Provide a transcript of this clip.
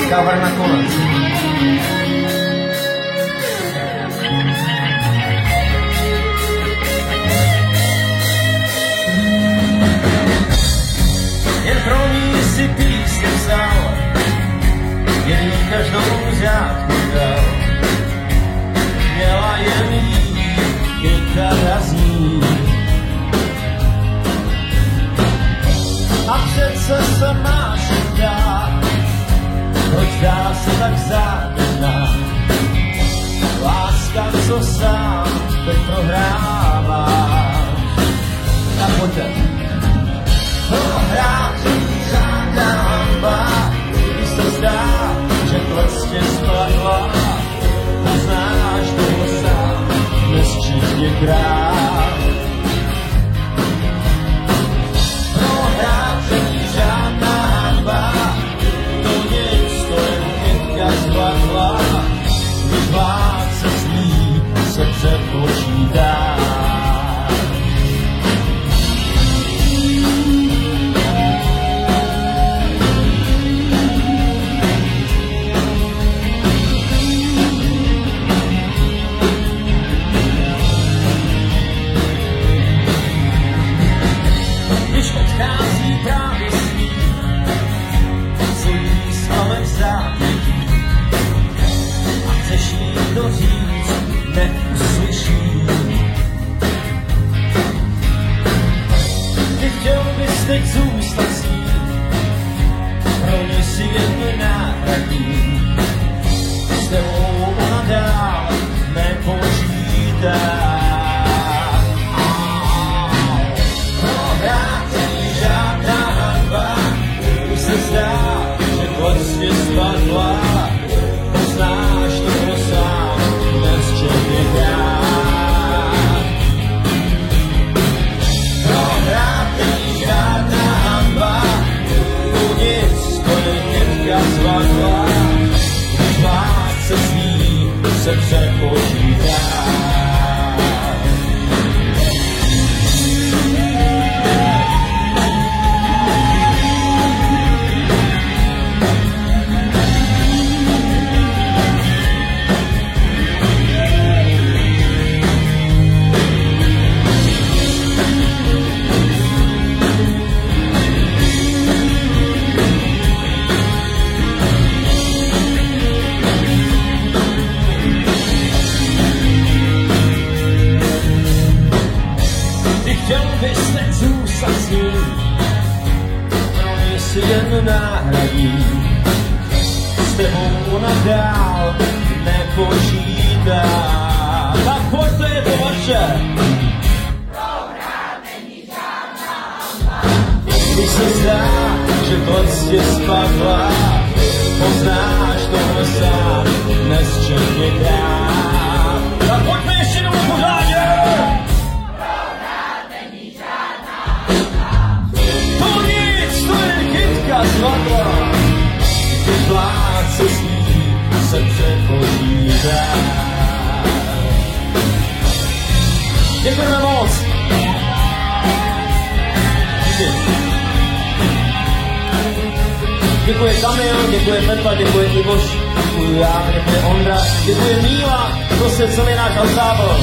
Cover nakonec. Jen pro ní si písně vzal, jen jí každou řádku dal. Měla jen jí kytara zní. A přece se máš dát, proč dá se tak závidná? Láska, co sám teď prohráváš. Tak pojďte. Prohrát žádná hamba, když se zdá, že klesně spadla. Poznáš toho sám, nesčítně krát. Prohrát žádná hamba, to nic, to jen kytka spadla. Když vládce zlý se přepočítá. Odchází právě s ním, co jí slovem závětí. A chceš jí to říct, neuslyší. Ty chtěl bys teď zůstat s ním, pro ně si jen náhradí. S tebou ona dál nepočítá. Zdá, že klesně spadla, poznáš toho sám, nesčetně krát. Prohrát není žádná hamba, tu nic, to je kytka spadla, když vládce zlý se přepočítá. Si jen náhradí, s tebou ona dál nepočítá. Tak pojďte, je to vaše. Prohrát není žádná hamba. Když se zdá, že klesně spadla, poznáš toho sám, nesčetně krát. Tak pojďme ještě jednou pořádně. Prohrát není žádná hamba. To nic, to je kytka spadla, když vládce s ní se přepočítá. Děkujeme moc. Děkuje Kamil, děkuje Pepa, děkuje Ivoš, děkuji já, děkuje Ondra, děkuje Míla, to se celý náš ansábl.